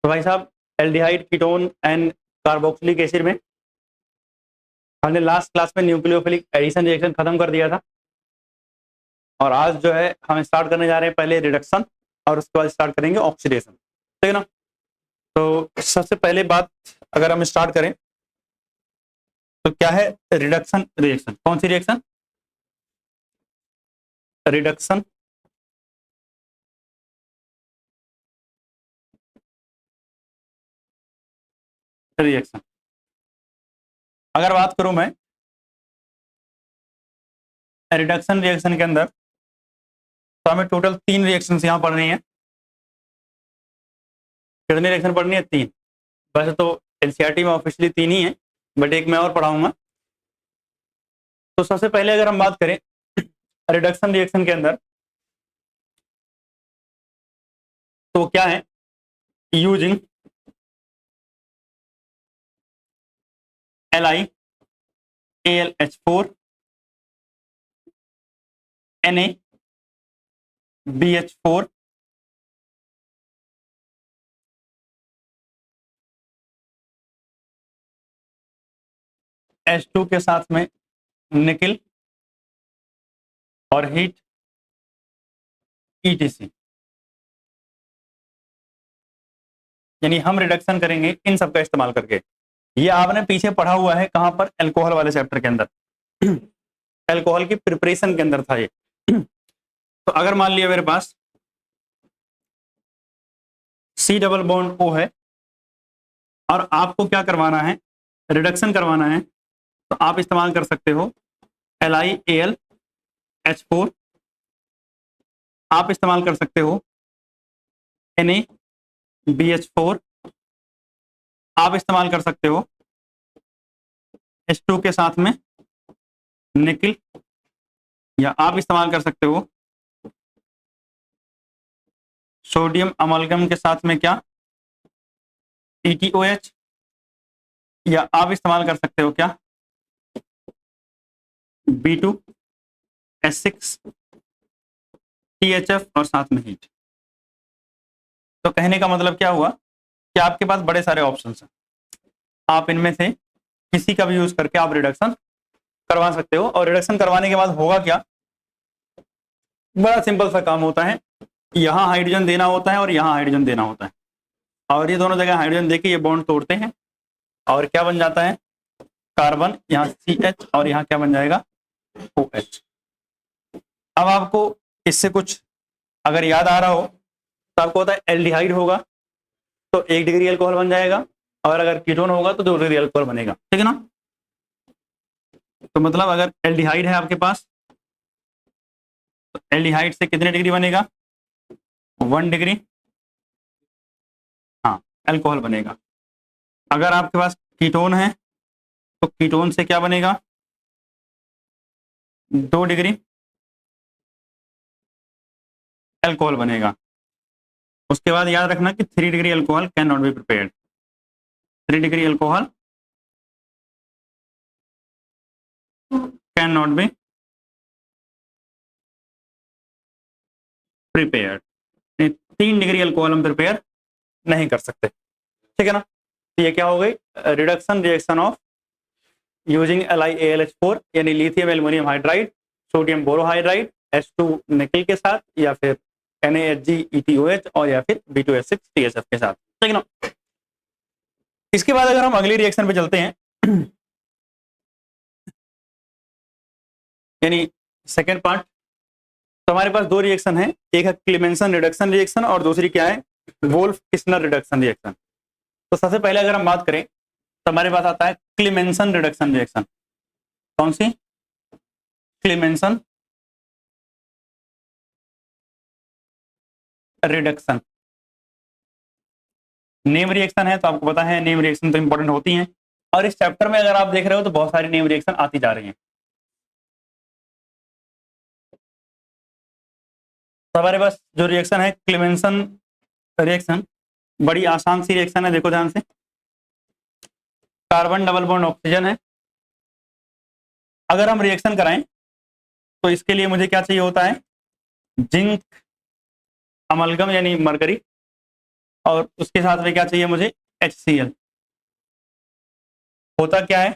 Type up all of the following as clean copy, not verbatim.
तो भाई साहब, aldehyde, ketone and carboxylic acid में हमने लास्ट क्लास में न्यूक्लियोफिलिक एडिशन रिएक्शन खत्म कर दिया था। और आज जो है हम स्टार्ट करने जा रहे हैं पहले रिडक्शन और उसके बाद स्टार्ट करेंगे ऑक्सीडेशन। ठीक है ना। तो सबसे पहले बात अगर हम स्टार्ट करें तो क्या है रिडक्शन रिएक्शन? कौन सी रिएक्शन? Reduction reaction. अगर बात करूं मैं रिडक्शन रिएक्शन के अंदर, तो हमें टोटल 3 रिएक्शंस यहाँ पढ़नी है। कितनी रिएक्शन पढ़नी है? 3। वैसे तो एनसीईआरटी में ऑफिशियली 3 ही है, बट एक मैं और पढ़ाऊंगा। तो सबसे पहले अगर हम बात करें रिडक्शन रिएक्शन के अंदर, तो क्या है? यूजिंग LiAlH4 NaBH4 H2 के साथ में निकिल और हीट ETC, यानी हम रिडक्शन करेंगे इन सब का इस्तेमाल करके। ये आपने पीछे पढ़ा हुआ है कहां पर? अल्कोहल वाले चैप्टर के अंदर। अल्कोहल की प्रिपरेशन के अंदर था ये। तो अगर मान लिया मेरे पास C डबल बॉन्ड O है और आपको क्या करवाना है? रिडक्शन करवाना है, तो आप इस्तेमाल कर सकते हो LiAlH4, आप इस्तेमाल कर सकते हो NaBH4, आप इस्तेमाल कर सकते हो H2 के साथ में निकिल, या आप इस्तेमाल कर सकते हो सोडियम अमलगम के साथ में क्या? ETOH, या आप इस्तेमाल कर सकते हो क्या? B2S6 THF और साथ में हीट। तो कहने का मतलब क्या हुआ कि आपके पास बड़े सारे ऑप्शंस हैं, आप इनमें से किसी का भी यूज करके आप रिडक्शन करवा सकते हो। और रिडक्शन करवाने के बाद होगा क्या? बड़ा सिंपल सा काम होता है, यहाँ हाइड्रोजन देना होता है और यहाँ हाइड्रोजन देना होता है, और ये दोनों जगह हाइड्रोजन देके ये बॉन्ड तोड़ते हैं और क्या बन जाता है? कार्बन, यहाँ CH और यहाँ क्या बन जाएगा? OH। अब आपको इससे कुछ अगर याद आ रहा हो तो आपको होता है एल्डिहाइड होगा तो 1 डिग्री अल्कोहल बन जाएगा, और अगर कीटोन होगा तो 2 डिग्री अल्कोहल बनेगा। ठीक है ना। तो मतलब अगर एल्डिहाइड है आपके पास तो एल्डिहाइड से कितने डिग्री बनेगा? 1 डिग्री, हाँ, अल्कोहल बनेगा। अगर आपके पास कीटोन है तो कीटोन से क्या बनेगा? 2 डिग्री अल्कोहल बनेगा। उसके बाद याद रखना कि 3 degree alcohol can not be prepared. 3 degree alcohol can not be prepared, 3 degree alcohol हम प्रिपेयर नहीं कर सकते। ठीक है ना। तो ये क्या हो गई? Reduction reaction of using LiAlH4 यानी lithium aluminium hydride, sodium borohydride, H2 nickel के साथ, या फिर NaHgETOH, और या फिर B2S6 THF के साथ। ठीक है ना। इसके बाद अगर हम अगली रिएक्शन पे चलते हैं यानी सेकेंड पार्ट, तो हमारे पास 2 रिएक्शन है, एक है क्लीमेंसन रिडक्शन रिएक्शन और दूसरी क्या है? Wolff Kishner reduction reaction. तो सबसे पहले अगर हम बात करें तो हमारे पास आता है क्लीमेंसन रिडक्शन रिएक्शन। कौन सी? क्लीमेंसन रिडक्शन। नेम रिएक्शन है तो आपको पता है नेम रिएक्शन तो इंपॉर्टेंट होती हैं, और इस चैप्टर में अगर आप देख रहे हो तो बहुत सारी नेम रिएक्शन आती जा रही हैं। तो हमारे पास जो रिएक्शन है क्लीमेंसन रिएक्शन, बड़ी आसान सी रिएक्शन है, देखो ध्यान से। कार्बन डबल बॉन्ड ऑक्सीजन है। अगर हम रिएक्शन कराएं तो इसके लिए मुझे क्या चाहिए होता है? जिंक अमलगम यानी मरकरी, और उसके साथ में क्या चाहिए मुझे, HCl। होता क्या है,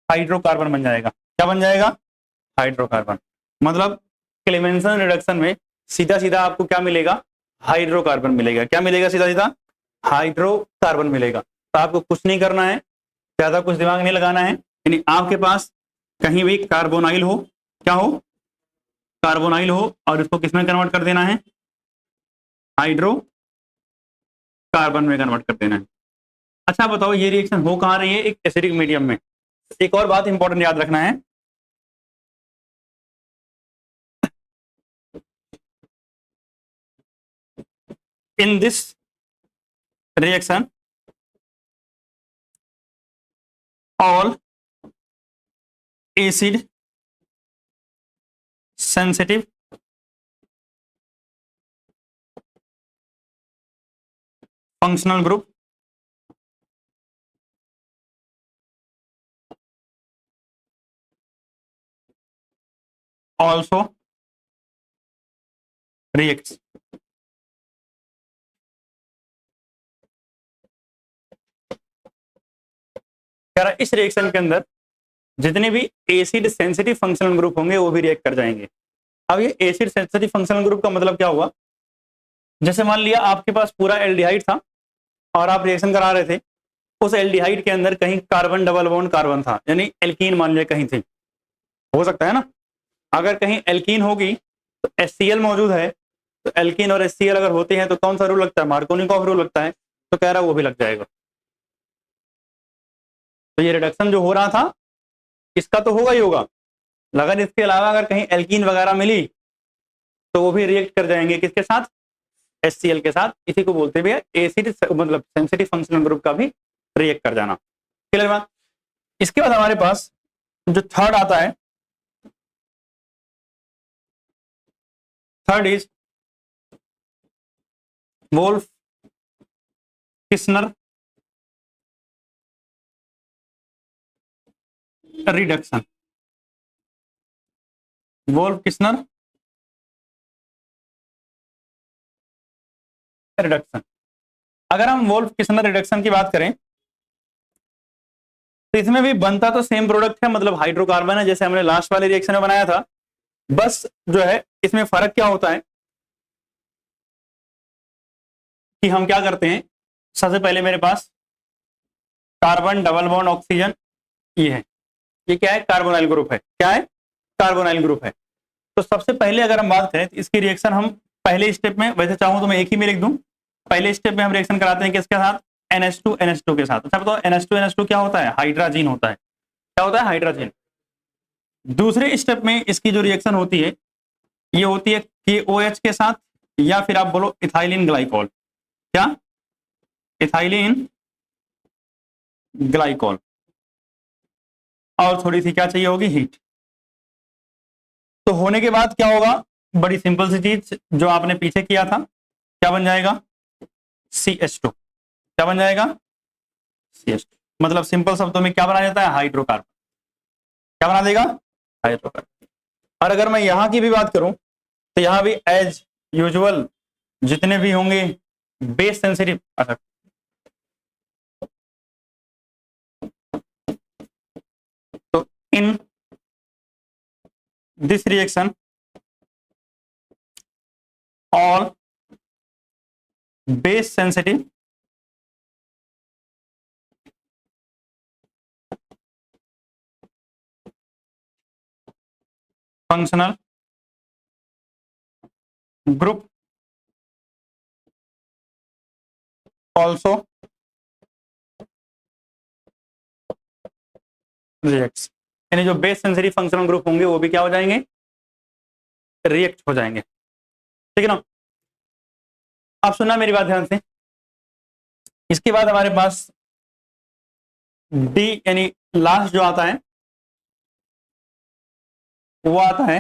हाइड्रोकार्बन बन जाएगा। क्या बन जाएगा, हाइड्रोकार्बन। मतलब क्लेमेंसन रिडक्शन में सीधा सीधा आपको क्या मिलेगा, हाइड्रोकार्बन मिलेगा। क्या मिलेगा, सीधा सीधा हाइड्रोकार्बन मिलेगा। तो आपको कुछ नहीं करना है, ज्यादा कुछ दिमाग नहीं लगाना है। यानी आपके पास कहीं भी कार्बोनाइल हो, क्या हो, कार्बोनाइल हो, और इसको किसमें कन्वर्ट कर देना है, हाइड्रोकार्बन में कन्वर्ट कर देना है। अच्छा बताओ, ये रिएक्शन हो कहां रही है, एक एसिडिक मीडियम में। एक और बात इंपॉर्टेंट याद रखना है, in this reaction all acid sensitive functional group also reacts। कह रहा इस रिएक्शन के अंदर जितने भी एसिड सेंसिटिव फंक्शनल ग्रुप होंगे वो भी रिएक्ट कर जाएंगे। अब ये एसिड सेंसिटिव फंक्शनल ग्रुप का मतलब क्या हुआ, जैसे मान लिया आपके पास पूरा एल्डिहाइड था और आप रिएक्शन करा रहे थे, उस एल्डिहाइड के अंदर कहीं कार्बन डबल बॉन्ड कार्बन था, यानी एल्कीन मान लिया कहीं थी, हो सकता है ना। अगर कहीं एल्कीन होगी तो HCl मौजूद है, तो एल्कीन और HCl अगर होते हैं तो कौन सा रूल लगता है, मार्कोनिकॉफ रूल लगता है। तो कह रहा है वो भी लग जाएगा। तो ये रिडक्शन जो हो रहा था इसका तो होगा ही होगा, अगर इसके अलावा अगर कहीं एल्कीन वगैरह मिली तो वो भी रिएक्ट कर जाएंगे, किसके साथ, HCl के साथ। इसी को बोलते हैं एसिड मतलब सेंसिटिव फंक्शनल ग्रुप का भी रिएक्ट कर जाना। क्लियर बात। इसके बाद हमारे पास जो थर्ड आता है, third is Wolff Kishner reduction. Wolff Kishner reduction. अगर हम वोल्फ किस्नर रिडक्शन की बात करें तो इसमें भी बनता तो सेम प्रोडक्ट है, मतलब हाइड्रोकार्बन है, जैसे हमने लास्ट वाले रिएक्शन में बनाया था। बस जो है इसमें फर्क क्या होता है कि हम क्या करते हैं, सबसे पहले मेरे पास कार्बन डबल बॉन्ड ऑक्सीजन ये है, ये क्या है, कार्बोनाइल ग्रुप है। क्या है, कार्बोनाइल ग्रुप है। तो सबसे पहले अगर हम बात करें तो इसकी रिएक्शन हम पहले स्टेप में, वैसे चाहूं तो मैं एक ही में लिख दूं, पहले स्टेप में हम रिएक्शन कराते हैं किसके साथ, NH2 के साथ। अच्छा बताओ NH2 क्या होता है, हाइड्रोजन होता है। क्या होता है, हाइड्रोजन। दूसरे स्टेप में इसकी जो रिएक्शन होती है ये होती है KOH के साथ, या फिर आप बोलो इथाइलिन ग्लाइकॉल। क्या, इथाइलिन ग्लाइकॉल। और थोड़ी सी क्या चाहिए होगी, हीट। तो होने के बाद क्या होगा, बड़ी सिंपल सी चीज जो आपने पीछे किया था, क्या बन जाएगा, CH2। क्या बन जाएगा, CH2। मतलब सिंपल शब्दों में क्या बना जाता है, हाइड्रोकार्बन। क्या बना देगा, हाइड्रोकार्बन। और अगर मैं यहां की भी बात करूं तो यहां भी एज यूजुअल जितने भी होंगे बेस सेंसिटिव, अच्छा तो in this reaction all base sensitive functional group also reacts. यानी जो बेस सेंसिटिव फंक्शनल ग्रुप होंगे वो भी क्या हो जाएंगे, रिएक्ट हो जाएंगे। ठीक है ना। आप सुनना मेरी बात ध्यान से। इसके बाद हमारे पास डी यानी लास्ट जो आता है वो आता है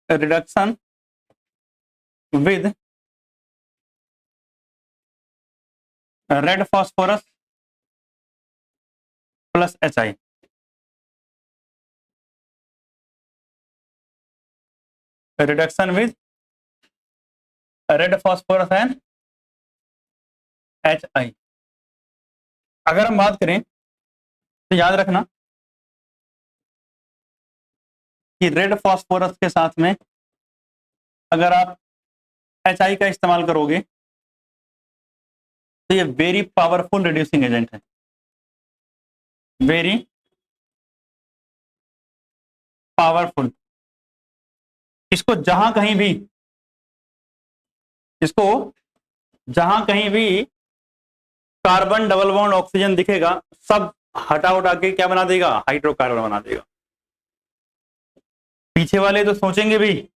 reduction with red phosphorus plus HI। Reduction with red phosphorus and HI। अगर हम बात करें तो याद रखना कि रेड फॉस्फोरस के साथ में अगर आप HI का इस्तेमाल करोगे तो ये वेरी पावरफुल रिड्यूसिंग एजेंट है, वेरी पावरफुल। इसको जहां कहीं भी कार्बन डबल बॉन्ड ऑक्सीजन दिखेगा सब हटा उठा के क्या बना देगा, हाइड्रोकार्बन बना देगा। पीछे वाले तो सोचेंगे भी,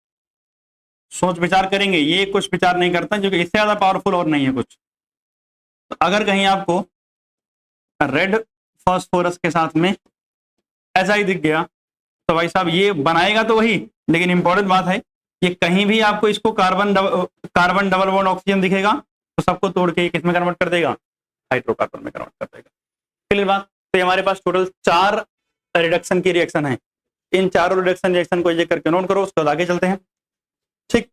सोच विचार करेंगे, ये कुछ विचार नहीं करता क्योंकि इससे ज्यादा पावरफुल और नहीं है कुछ। तो अगर कहीं आपको रेड फॉस्फोरस के साथ में HI दिख गया तो भाई साहब ये बनाएगा तो वही, लेकिन इंपॉर्टेंट बात है ये कहीं भी आपको इसको कार्बन डबल बॉन्ड ऑक्सीजन दिखेगा तो सबको तोड़ के किस में कन्वर्ट कर देगा, हाइड्रोकार्बन में कन्वर्ट कर देगा। क्लियर बात। तो हमारे पास टोटल 4 रिडक्शन की रिएक्शन है। इन चारों रिडक्शन रिएक्शन को ये करके नोट करो, उसके बाद आगे चलते हैं। ठीक,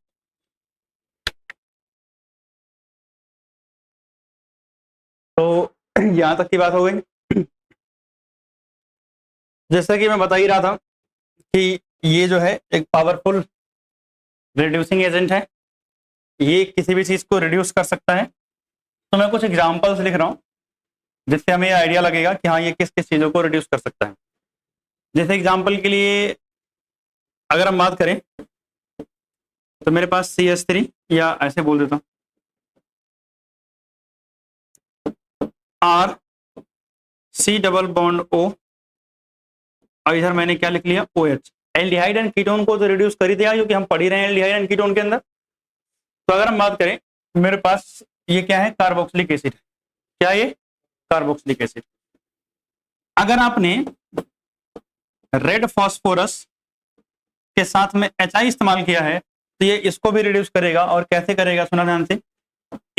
तो यहां तक की बात हो गई। जैसा कि मैं बता ही रहा था कि ये जो है एक पावरफुल रिड्यूसिंग एजेंट है, ये किसी भी चीज को रिड्यूस कर सकता है। तो मैं कुछ एग्जांपल्स लिख रहा हूं जिससे हमें आइडिया लगेगा कि हाँ ये किस किस चीजों को रिड्यूस कर सकता है। जैसे एग्जांपल के लिए अगर हम बात करें तो मेरे पास CH3, या ऐसे बोल देता हूं RC डबल बॉन्ड O, और इधर मैंने क्या लिख लिया, OH। एल्डिहाइड एंड कीटोन को तो रिड्यूस कर ही दिया क्योंकि हम पढ़ ही रहे हैं एल्डिहाइड एंड कीटोन के अंदर। तो अगर हम बात करें मेरे पास ये क्या है, कार्बोक्सिलिक एसिड। क्या ये, कार्बोक्सिलिक एसिड। अगर आपने रेड फॉस्फोरस के साथ में HI इस्तेमाल किया है तो ये इसको भी रिड्यूस करेगा। और कैसे करेगा, सुना ध्यान से।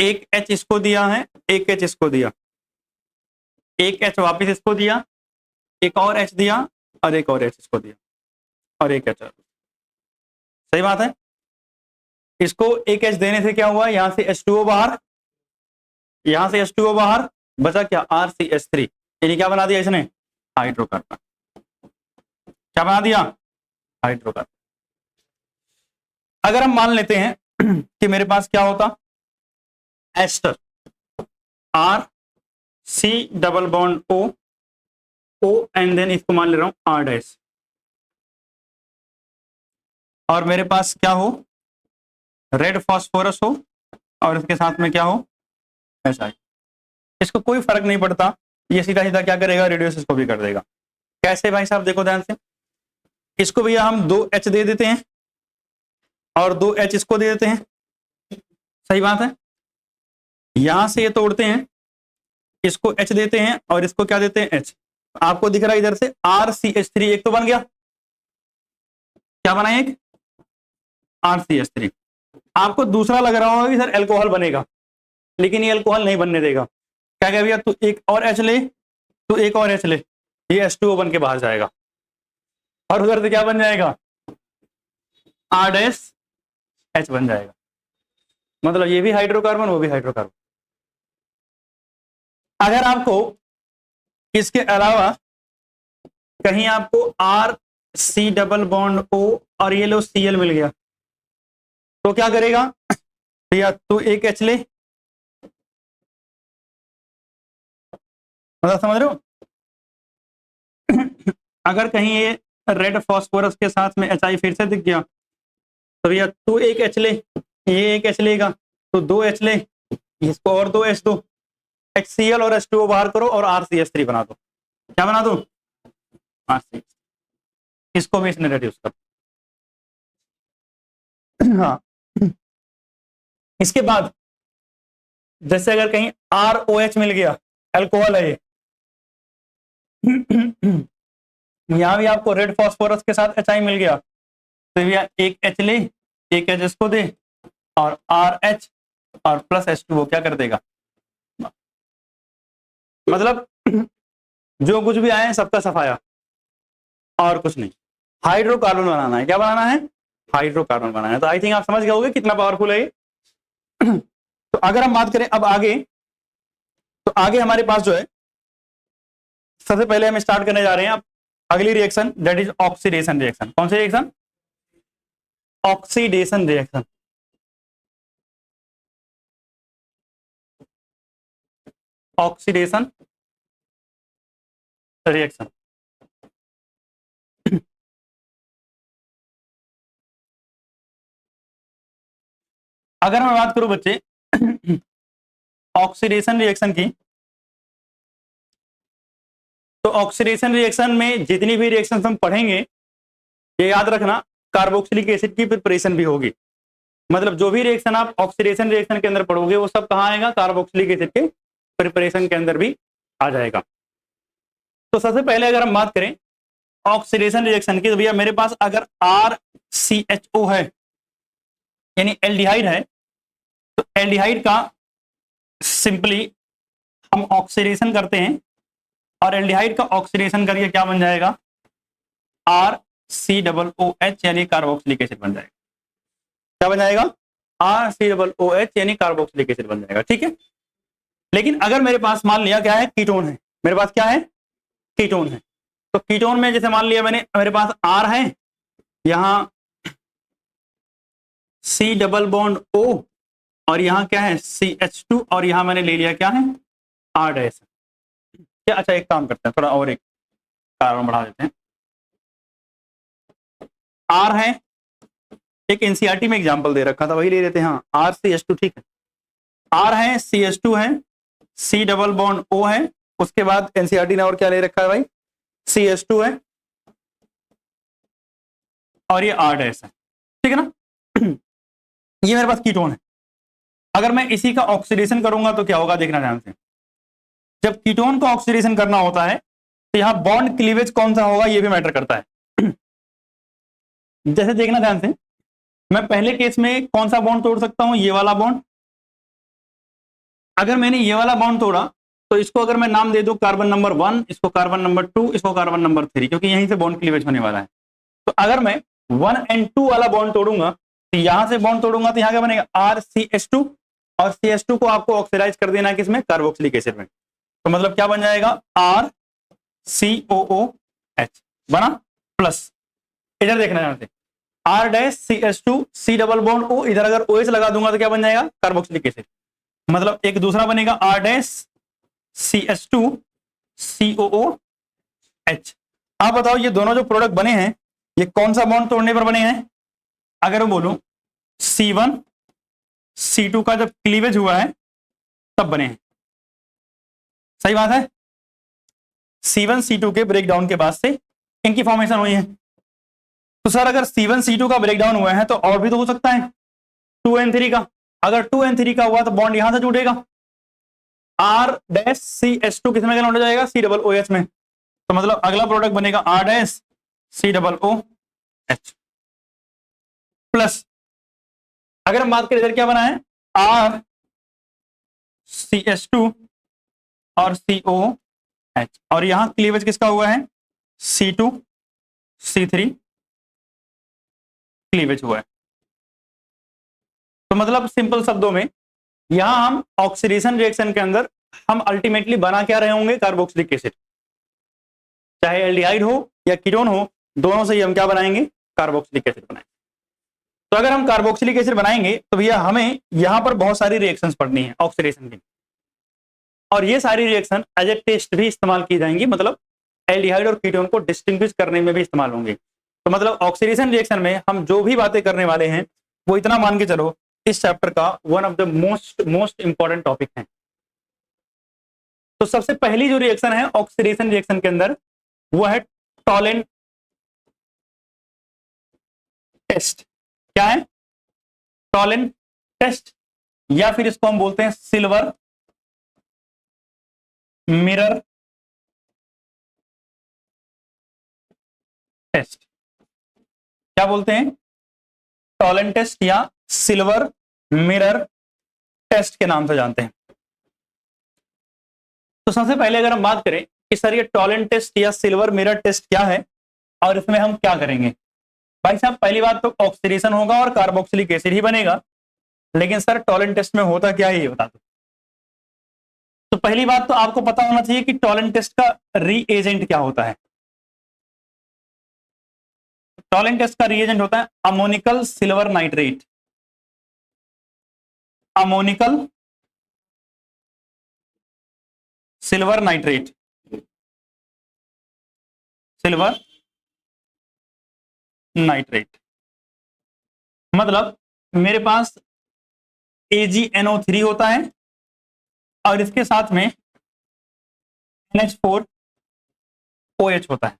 एक H इसको दिया है, एक H इसको दिया, एक H वापिस इसको दिया, एक और H दिया, और एक और H इसको दिया, और एक H। सही बात है। इसको एक H देने से क्या हुआ, यहां से H2O बाहर, यहां से H2O बाहर, बचा क्या, RCH3। यानी क्या बना दिया इसने, हाइड्रोकार्बन। क्या बना दिया, हाइड्रोकार्बन। अगर हम मान लेते हैं कि मेरे पास क्या होता, ester, RC double bond O and then इसको मान ले रहा हूं R डैश, और मेरे पास क्या हो, रेड फॉस्फोरस हो, और इसके साथ में क्या हो, HI। इसको कोई फर्क नहीं पड़ता, ये सीधा सीधा क्या करेगा, रिड्यूस इसको भी कर देगा। कैसे भाई साहब, देखो ध्यान से। इसको भैया हम 2H दे देते हैं और 2H इसको दे देते हैं। सही बात है। यहां से ये तोड़ते हैं, इसको H देते हैं और इसको क्या देते हैं, H। आपको दिख रहा है इधर से RCH3 एक तो बन गया। क्या बना एक, RCH3। आपको दूसरा लग रहा होगा कि सर एल्कोहल बनेगा, लेकिन ये एल्कोहल नहीं बनने देगा। क्या कह भैया, तू एक और H ले, तू एक और H ले, ये H2O बन के बाहर जाएगा और उधर से क्या बन जाएगा, R डैश H बन जाएगा। मतलब ये भी हाइड्रोकार्बन, वो भी हाइड्रोकार्बन। अगर आपको इसके अलावा कहीं आपको RC डबल बॉन्ड O और ये लो Cl मिल गया तो क्या करेगा भैया, तू एक H ले, मतलब समझ रहे हो। अगर कहीं ये रेड फॉस्फोरस के साथ में HI फिर से दिख गया तो भैया तू एक H ले, ये एक H लेगा तो 2H ले, इसको और 2H दो, HCl और H2O बाहर करो और RCH3 बना दो। क्या बना दो, RCH। इसको भी इसने रिड्यूस कर। हाँ, इसके बाद जैसे अगर कहीं ROH मिल गया, अल्कोहल है ये, यहां भी आपको रेड फॉस्फोरस के साथ HI मिल गया तो भैया एक H ले, एक H इसको दे, और RH और प्लस H2O क्या कर देगा। मतलब जो कुछ भी आए सबका सफाया, और कुछ नहीं। हाइड्रोकार्बन बनाना है, क्या बनाना है, हाइड्रोकार्बन बनाना है। तो आई थिंक आप समझ गए होंगे कितना पावरफुल है ये। तो अगर हम बात करें अब आगे, तो आगे हमारे पास जो है सबसे पहले हम स्टार्ट करने जा रहे हैं अब अगली reaction, that is oxidation reaction. कौन सी reaction? Oxidation reaction. Oxidation reaction. अगर मैं बात करूं बच्चे ऑक्सीडेशन रिएक्शन की, तो ऑक्सीडेशन रिएक्शन में जितनी भी रिएक्शन हम पढ़ेंगे, ये याद रखना कार्बोक्सिलिक एसिड की प्रिपरेशन भी होगी। मतलब जो भी रिएक्शन आप ऑक्सीडेशन रिएक्शन के अंदर पढ़ोगे वो सब कहाँ आएगा? कार्बोक्सिलिक एसिड के प्रिपरेशन के अंदर भी आ जाएगा। तो सबसे पहले अगर हम बात करें ऑक्सीडेशन रिएक्शन की, तो भैया मेरे पास अगर RCHO है यानी एल्डिहाइड है, तो एल्डिहाइड का सिंपली हम ऑक्सीडेशन करते हैं और एल्डिहाइड का ऑक्सीडेशन करके क्या बन जाएगा? RCOOH यानी कार्बोक्सिलिक एसिड बन जाएगा। क्या बन जाएगा? RCOOH यानी कार्बोक्सिलिक एसिड बन जाएगा। ठीक है, लेकिन अगर मेरे पास मान लिया क्या है? कीटोन है। मेरे पास क्या है? कीटोन है। तो कीटोन में जैसे मान लिया मैंने, मेरे पास R है, यहां C डबल बॉन्ड O और यहां क्या है? CH2 और यहां मैंने ले लिया क्या है? R dash. क्या? अच्छा एक काम करते हैं, थोड़ा और एक कार्बन बढ़ा देते हैं। R है, एक एनसीईआरटी में एग्जांपल दे रखा था वही ले लेते हैं। हाँ, RCH2 ठीक है। R है, CH2 है, C डबल बॉन्ड O है, उसके बाद एनसीईआरटी ने और क्या ले रखा है भाई? CH2 है और ये R डैश है। ठीक है ना? ये मेरे पास कीटोन है। अगर मैं इसी का ऑक्सीडेशन करूंगा तो क्या होगा? देखना ध्यान से। जब कीटोन को ऑक्सीडेशन करना होता है तो यहां बॉन्ड क्लीवेज कौन सा होगा ये भी मैटर करता है। जैसे देखना ध्यान से, मैं पहले केस में कौन सा बॉन्ड तोड़ सकता हूं? ये वाला बॉन्ड। अगर मैंने ये वाला बॉन्ड तोड़ा तो इसको अगर मैं नाम दे दूं कार्बन नंबर 1, इसको कार्बन नंबर 2, इसको कार्बन नंबर 3, क्योंकि यहीं से बॉन्ड क्लीवेज होने वाला है। तो अगर मैं 1 और 2 वाला बॉन्ड तोड़ूंगा तो यहां से बॉन्ड तोड़ूंगा तो यहां क्या बनेगा? RCH2 और CH2 को आपको ऑक्सीडाइज कर देना है किसमें? कार्बोक्सिलिक एसिड में। तो मतलब क्या बन जाएगा? RCOOH बना प्लस, इधर देखना ध्यान से, R dash CH2 C double bond O, इधर अगर OH लगा दूंगा तो क्या बन जाएगा? Carboxylic acid. मतलब एक दूसरा बनेगा R डैश CH2 COOH। आप बताओ ये दोनों जो प्रोडक्ट बने हैं ये कौन सा बॉन्ड तोड़ने पर बने हैं? अगर मैं बोलूं C1 C2 का जब क्लीवेज हुआ है तब बने हैं। सही बात है। C1 C2 के ब्रेकडाउन के बाद से इनकी फॉर्मेशन हुई है। तो सर अगर C1 C2 का ब्रेकडाउन हुआ है तो और भी तो हो सकता है 2N3 का। अगर 2N3 का हुआ तो बॉन्ड यहां से जुड़ेगा, R डैश CH2 किसमें कन्वर्ट हो जाएगा? C डबल OH में। तो मतलब अगला प्रोडक्ट बनेगा R dash C double OH plus, अगर हम बात करें इधर क्या बना है? R CH2 और COH और यहां क्लीवेज किसका हुआ है? C2 C3 क्लीवेज हुआ है। तो मतलब सिंपल शब्दों में यहां हम ऑक्सीडेशन रिएक्शन के अंदर हम अल्टीमेटली बना क्या रहे होंगे? Carboxylic acid. चाहे एल्डिहाइड हो या कीटोन हो, दोनों से ही हम क्या बनाएंगे? कार्बोक्सिलिक एसिड बनाएंगे। तो अगर हम कार्बोक्सिलिक एसिड बनाएंगे तो भैया हमें यहां पर बहुत सारी रिएक्शंस पढ़नी है ऑक्सीडेशन की, और ये सारी रिएक्शन एज ए टेस्ट भी इस्तेमाल की जाएंगी। मतलब एल्डिहाइड और कीटोन को डिस्टिंग्विश करने में भी इस्तेमाल होंगे। तो मतलब ऑक्सीडेशन रिएक्शन में हम जो भी बातें करने वाले हैं वो इतना मान के चलो इस चैप्टर का one of the most important topic है। तो सबसे पहली जो रिएक्शन है ऑक्सीडेशन रिएक्शन के अंदर वो है टॉलेंट टेस्ट। क्या है? टॉलेंट टेस्ट, या फिर इसको हम बोलते हैं सिल्वर मिरर टेस्ट। क्या बोलते हैं? टॉलेंट टेस्ट या सिल्वर मिरर टेस्ट के नाम से जानते हैं। तो सबसे पहले अगर हम बात करें कि सर ये टॉलेंट टेस्ट या सिल्वर मिरर टेस्ट क्या है और इसमें हम क्या करेंगे, भाई साहब पहली बात तो ऑक्सीडेशन होगा और कार्बोक्सिलिक एसिड ही बनेगा। लेकिन सर टॉलेंट टेस्ट में होता क्या है ये बता दो। तो पहली बात तो आपको पता होना चाहिए कि टॉलेंट टेस्ट का रीएजेंट क्या होता है। टॉलेंट टेस्ट का रीएजेंट होता है ammoniacal silver nitrate. Ammoniacal silver nitrate, silver nitrate मतलब मेरे पास AgNO3 होता है और इसके साथ में NH4OH होता है।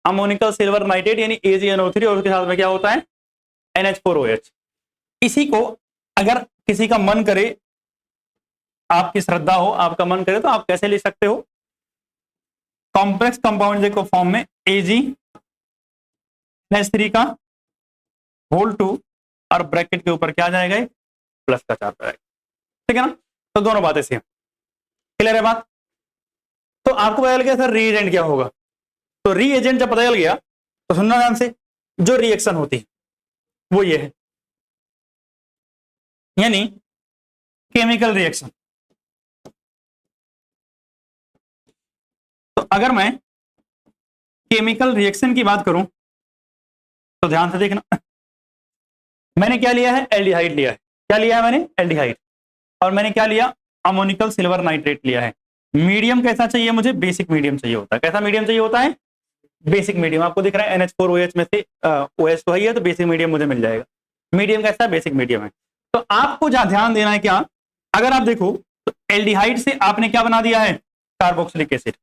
अमोनिकल सिल्वर नाइट्रेट यानी AgNO3 और उसके साथ में क्या होता है NH4OH। इसी को अगर किसी का मन करे, आपकी श्रद्धा हो, आपका मन करे तो आप कैसे ले सकते हो, कॉम्प्लेक्स कंपाउंड को फॉर्म में AgNH3 का होल 2 और ब्रैकेट के ऊपर क्या आ जाएगा प्लस का चार्ज आएगा। ठीक है ना, तो दोनों बातें सेम। क्लियर है बात। तो आपको पता चल गया सर रीएजेंट क्या होगा। तो रीएजेंट जब पता चल गया तो सुनना ध्यान से, जो रिएक्शन होती है वो ये है, यानी केमिकल रिएक्शन। तो अगर मैं केमिकल रिएक्शन की बात करूं तो ध्यान से देखना, मैंने क्या लिया है एल्डिहाइड लिया है। क्या लिया है मैंने एल्डिहाइड, और मैंने क्या लिया अमोनिकल सिल्वर नाइट्रेट लिया है। मीडियम कैसा चाहिए मुझे, बेसिक मीडियम चाहिए होता है। कैसा मीडियम चाहिए होता है, बेसिक मीडियम। आपको दिख रहा है NH4OH में से OH तो है तो बेसिक मीडियम मुझे मिल जाएगा। मीडियम कैसा है, बेसिक मीडियम है। तो आपको जहां ध्यान देना है क्या, अगर आप देखो तो एल्डिहाइड से आपने क्या बना दिया है कार्बोक्सिलिक एसिड।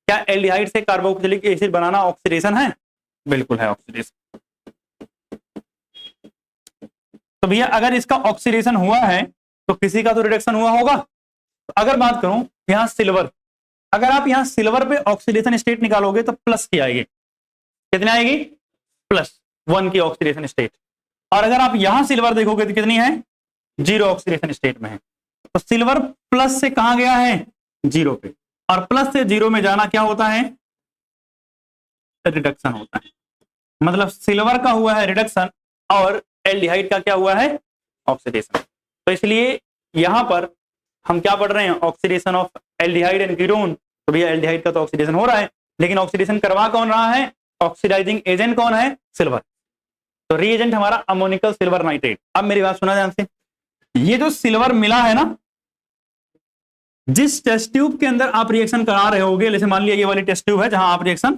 क्या एल्डिहाइड से कार्बोक्सिलिक एसिड बनाना ऑक्सीडेशन है, बिल्कुल है ऑक्सीडेशन। तो भैया अगर इसका ऑक्सीडेशन हुआ है तो किसी का तो रिडक्शन हुआ होगा। तो अगर बात करूं यहां सिल्वर, अगर आप यहां सिल्वर पे ऑक्सीडेशन स्टेट निकालोगे तो प्लस की आएगी। कितनी आएगी, +1 की ऑक्सीडेशन स्टेट। और अगर आप यहां सिल्वर देखोगे तो कितनी है, 0 ऑक्सीडेशन स्टेट में है। तो सिल्वर प्लस से कहां गया है, 0 पे, और प्लस से 0 में जाना क्या होता है, रिडक्शन होता है। मतलब सिल्वर का हुआ है रिडक्शन और एल्डिहाइड का क्या हुआ है, ऑक्सीडेशन। तो इसलिए यहां पर हम क्या पढ़ रहे हैं, oxidation of aldehyde and ketone. तो भैया एल्डिहाइड का तो ऑक्सीडेशन हो रहा है, लेकिन ऑक्सीडेशन करवा कौन रहा है, ऑक्सीडाइजिंग एजेंट कौन है, सिल्वर। तो रीएजेंट हमारा अमोनिकल सिल्वर नाइट्रेट। अब मेरी बात सुना ध्यान से, ये जो सिल्वर मिला है ना, जिस टेस्ट ट्यूब के अंदर आप रिएक्शन करा रहे होगे, जैसे मान लिया ये वाली टेस्ट ट्यूब है जहां आप रिएक्शन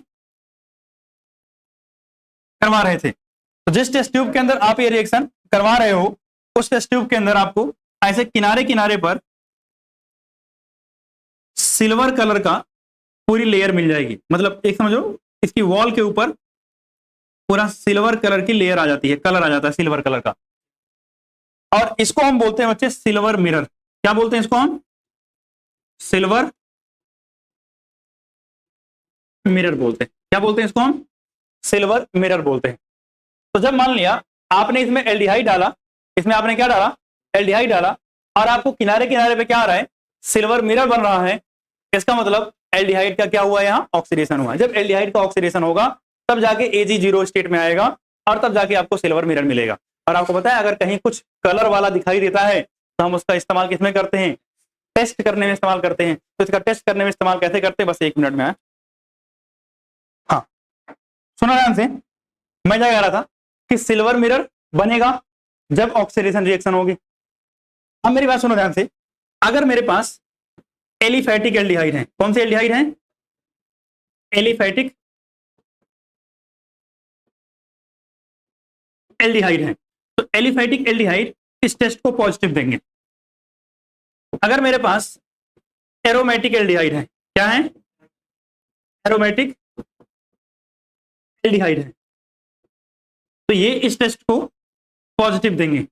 करवा रहे थे, तो जिस टेस्ट ट्यूब के अंदर आप ये रिएक्शन करवा रहे हो उस टेस्ट ट्यूब के अंदर आपको ऐसे किनारे किनारे पर सिल्वर कलर का पूरी लेयर मिल जाएगी। मतलब एक समझो इसकी वॉल के ऊपर पूरा सिल्वर कलर की लेयर आ जाती है, कलर आ जाता है सिल्वर कलर का। और इसको हम बोलते हैं बच्चे सिल्वर मिरर। क्या बोलते हैं इसको हम, सिल्वर मिरर बोलते हैं। क्या बोलते हैं इसको हम, सिल्वर मिरर बोलते हैं। तो जब मान लिया आपने इसमें एल्डिहाइड डाला, इसमें आपने क्या डाला, एल्डिहाइड डाला, और आपको किनारे किनारे पे क्या आ रहा है, सिल्वर मिरर बन रहा है, इसका मतलब एल्डिहाइड का क्या हुआ, यहाँ ऑक्सीडेशन हुआ है। जब एल्डिहाइड का ऑक्सीडेशन होगा तब जाके Ag0 स्टेट में आएगा और तब जाके आपको सिल्वर मिरर मिलेगा। और आपको पता है अगर कहीं कुछ कलर वाला दिखाई देता है तो हम उसका इस्तेमाल किसमें करते हैं, टेस्ट करने में इस्तेमाल करते हैं। तो इसका टेस्ट करने में इस्तेमाल कैसे करते हैं, बस 1 मिनट में। हाँ सुना ध्यान से, मैं क्या कह रहा था कि सिल्वर मिरर बनेगा जब ऑक्सीडेशन रिएक्शन होगी। अब मेरी बात सुनो ध्यान से, अगर मेरे पास एलिफैटिक एल्डिहाइड है, कौन से एल्डिहाइड है, एलिफैटिक एल्डिहाइड है, तो एलिफैटिक एल्डिहाइड इस टेस्ट को पॉजिटिव देंगे। अगर मेरे पास एरोमेटिक एल्डिहाइड है, क्या है, एरोमेटिक एल्डिहाइड है, तो ये इस टेस्ट को पॉजिटिव देंगे।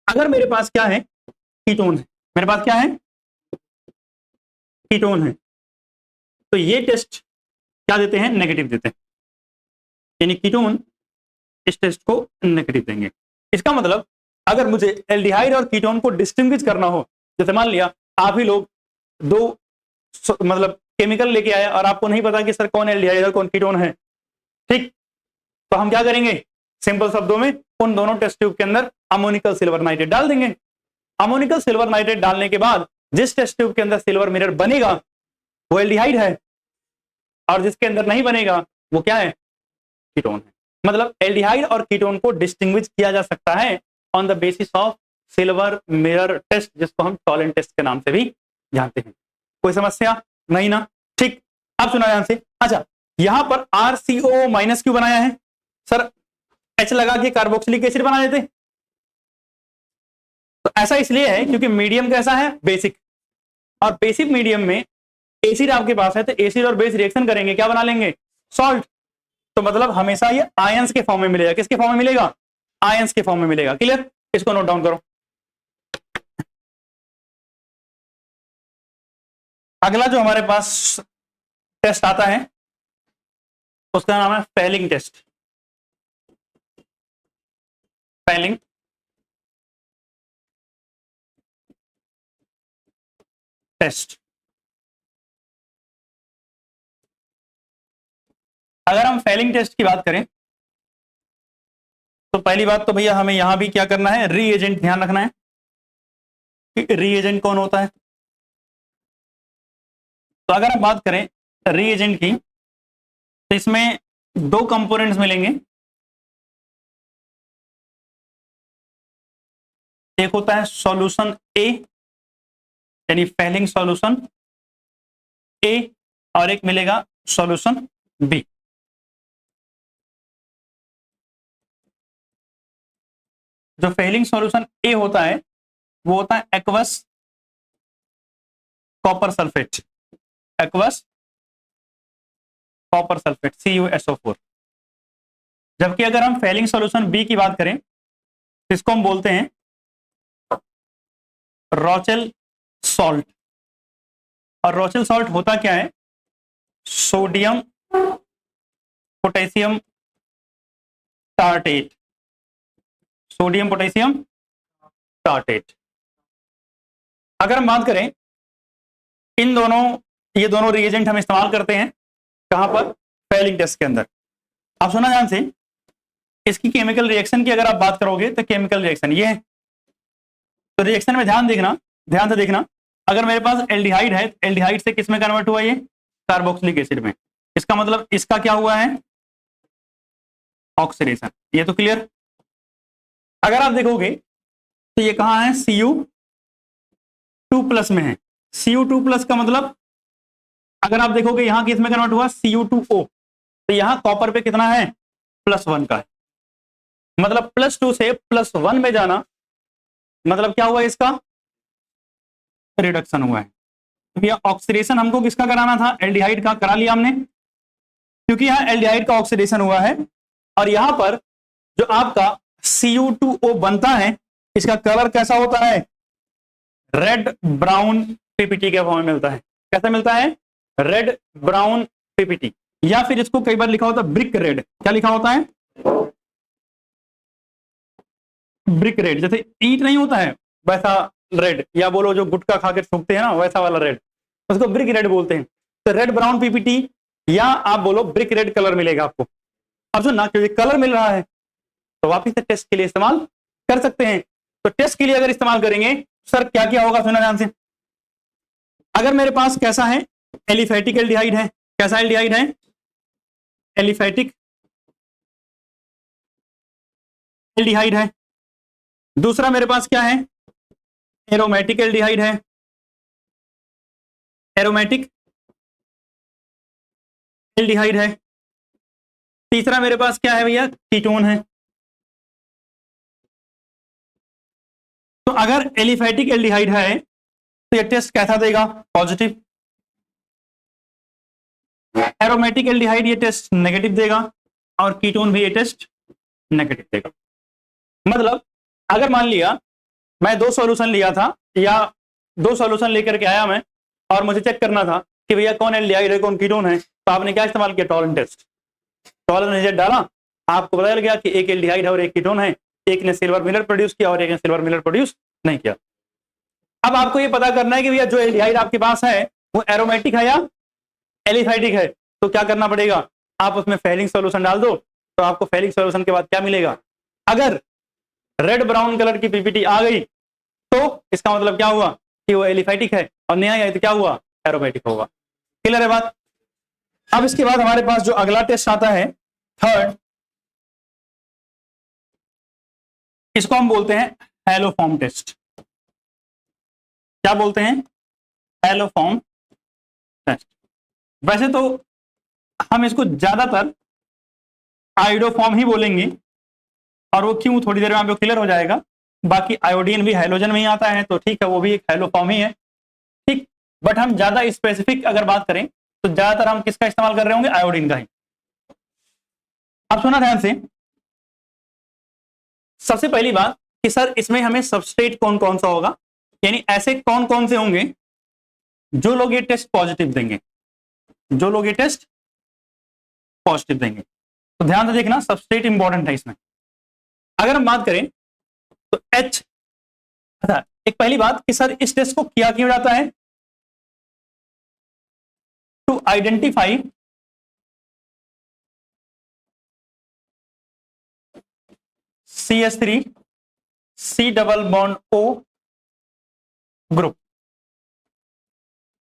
अगर मेरे पास क्या है, कीटोन है, मेरे पास क्या है, कीटोन है, तो ये टेस्ट क्या देते हैं, नेगेटिव देते हैं। यानी कीटोन इस टेस्ट को नेगेटिव देंगे। इसका मतलब अगर मुझे एल्डिहाइड और कीटोन को डिस्टिंग्विश करना हो, जैसे मान लिया आप ही लोग दो मतलब केमिकल लेके आए और आपको नहीं पता कि सर कौन एल्डिहाइड और कौन कीटोन है, ठीक, तो हम क्या करेंगे, सिंपल शब्दों में उन दोनों टेस्ट ट्यूब के अंदर अमोनिकल सिल्वर नाइट्रेट डाल देंगे। अमोनिकल सिल्वर नाइट्रेट डालने के बाद जिस टेस्ट ट्यूब के अंदर सिल्वर मिरर बनेगा वो एल्डिहाइड है, और जिसके अंदर नहीं बनेगा वो क्या है, कीटोन है। मतलब एल्डिहाइड और कीटोन को डिस्टिंग्विश किया जा सकता है on the basis of silver mirror test, जिसको हम टॉलेंट टेस्ट के नाम से भी जानते हैं। कोई समस्या नहीं ना? ठीक, अब सुना ध्यान से। अच्छा, यहां पर RCO माइनस क्यों बनाया है सर? H लगा के कार्बोक्सिलिक एसिड बना देते। तो ऐसा इसलिए है क्योंकि मीडियम कैसा है, बेसिक, और बेसिक मीडियम में एसिड आपके पास है, तो एसिड और बेस रिएक्शन करेंगे, क्या बना लेंगे, सॉल्ट। तो मतलब हमेशा ये आयंस के फॉर्म में मिलेगा। किसके फॉर्म में मिलेगा? आयंस के फॉर्म में मिलेगा। क्लियर? इसको नोट डाउन करो। अगला जो हमारे पास टेस्ट आता है उसका नाम है फेलिंग टेस्ट। Fehling test. अगर हम फेलिंग टेस्ट की बात करें तो पहली बात तो भैया हमें यहां भी क्या करना है, रीएजेंट ध्यान रखना है कि रीएजेंट कौन होता है। तो अगर हम बात करें रीएजेंट की तो इसमें दो कंपोनेंट्स मिलेंगे। एक होता है सॉल्यूशन ए यानी फेलिंग सॉल्यूशन ए, और एक मिलेगा सॉल्यूशन बी। जो फेलिंग सॉल्यूशन ए होता है वो होता है aqueous copper sulphate, aqueous copper sulphate CuSO4। जबकि अगर हम फेलिंग सॉल्यूशन बी की बात करें तो इसको हम बोलते हैं रॉचेल सॉल्ट। और रॉचेल सॉल्ट होता क्या है, सोडियम पोटेशियम टार्टेट, सोडियम पोटेशियम टार्टेट। अगर हम बात करें इन दोनों, ये दोनों रिएजेंट हम इस्तेमाल करते हैं कहां पर, फेलिंग टेस्ट के अंदर। आप सुना ध्यान से, इसकी केमिकल रिएक्शन की अगर आप बात करोगे तो केमिकल रिएक्शन ये है। तो रिएक्शन में ध्यान देखना, ध्यान से देखना, अगर मेरे पास एल्डिहाइड है, एल्डिहाइड से किस में कन्वर्ट हुआ, ये कार्बोक्सिलिक एसिड में। इसका मतलब इसका क्या हुआ है, ऑक्सीडेशन। ये तो क्लियर। अगर आप देखोगे तो ये कहां है, Cu2+ में है। Cu2+ का मतलब अगर आप देखोगे यहां किस में कन्वर्ट हुआ, Cu2O। तो यहां कॉपर पे कितना है, +1 का है। मतलब +2 से +1 में जाना, मतलब क्या हुआ, इसका रिडक्शन हुआ है। भैया ऑक्सीडेशन हमको किसका कराना था, एल्डिहाइड का, करा लिया हमने, क्योंकि यहां एल्डिहाइड का ऑक्सीडेशन हुआ है। और यहां पर जो आपका Cu2O बनता है, इसका कलर कैसा होता है, रेड ब्राउन पीपीटी के फॉर्म में मिलता है। कैसा मिलता है, रेड ब्राउन पीपीटी, या फिर इसको कई बार लिखा होता है ब्रिक रेड। क्या लिखा होता है, ब्रिक रेड। जैसे ईंट नहीं होता है वैसा रेड, या बोलो जो गुटखा खा के सूखते हैं ना वैसा वाला रेड, उसको ब्रिक रेड बोलते हैं। तो रेड ब्राउन पीपीटी या आप बोलो ब्रिक रेड कलर मिलेगा आपको। अब सुन ना, क्योंकि कलर मिल रहा है तो वापिस से टेस्ट के लिए इस्तेमाल कर सकते हैं। तो टेस्ट के लिए अगर इस्तेमाल करेंगे सर क्या क्या होगा, सुना ध्यान से। अगर मेरे पास कैसा है, एलिफेटिक एल्डिहाइड है। कैसा एल्डिहाइड है, एलिफेटिक एल्डिहाइड है। दूसरा मेरे पास क्या है, एरोमेटिक एल्डिहाइड है, एरोमेटिक एल्डिहाइड है। तीसरा मेरे पास क्या है भैया, कीटोन है। तो अगर एलिफेटिक एल्डिहाइड है तो ये टेस्ट कैसा देगा, पॉजिटिव। एरोमेटिक एल्डिहाइड ये टेस्ट नेगेटिव देगा, और कीटोन भी ये टेस्ट नेगेटिव देगा। मतलब अगर मान लिया मैं 2 सॉल्यूशन लिया था, या 2 सॉल्यूशन लेकर के आया मैं, और मुझे चेक करना था कि भैया कौन एल्डिहाइड है कौन कीटोन है, तो आपने क्या इस्तेमाल किया, टॉलेंट टेस्ट। टॉलेंट रिजल्ट डाला, आपको पता चल गया कि एक एल्डिहाइड है और एक कीटोन है, एक ने सिल्वर मिरर प्रोड्यूस किया और एक ने सिल्वर मिरर प्रोड्यूस नहीं किया। अब आपको ये पता करना है कि भैया जो एल्डिहाइड आपके पास है वो एरोमेटिक है या एलिफेटिक है। तो क्या करना पड़ेगा, आप उसमें फेलिंग सॉल्यूशन डाल दो, तो आपको फेलिंग सॉल्यूशन के बाद क्या मिलेगा, अगर रेड ब्राउन कलर की पीपीटी आ गई तो इसका मतलब क्या हुआ कि वो एलिफैटिक है, और नहीं आई तो क्या हुआ, एरोमेटिक होगा। क्लियर है बात। अब इसके बाद हमारे पास जो अगला टेस्ट आता है थर्ड, इसको हम बोलते हैं हैलोफॉर्म टेस्ट। क्या बोलते हैं, हैलोफॉर्म टेस्ट। वैसे तो हम इसको ज्यादातर आयोडोफॉर्म ही बोलेंगे, और वो क्यों थोड़ी देर में आपको क्लियर हो जाएगा। बाकी आयोडीन भी हैलोजन में ही आता है, तो ठीक है, वो भी एक हैलोफॉर्म ही है, ठीक। बट हम ज्यादा स्पेसिफिक अगर बात करें तो ज्यादातर हम किसका इस्तेमाल कर रहे होंगे, आयोडीन का ही। अब सुना ध्यान से, सबसे पहली बात कि सर इसमें हमें सबस्ट्रेट कौन कौन सा होगा, यानी ऐसे कौन कौन से होंगे जो लोग ये टेस्ट पॉजिटिव देंगे, जो लोग ये टेस्ट पॉजिटिव देंगे। तो ध्यान से देखना, सबस्ट्रेट इंपॉर्टेंट है इसमें। अगर हम बात करें तो H, अच्छा एक पहली बात कि सर इस टेस्ट को किया क्यों जाता है, to identify CH3 C double bond O group,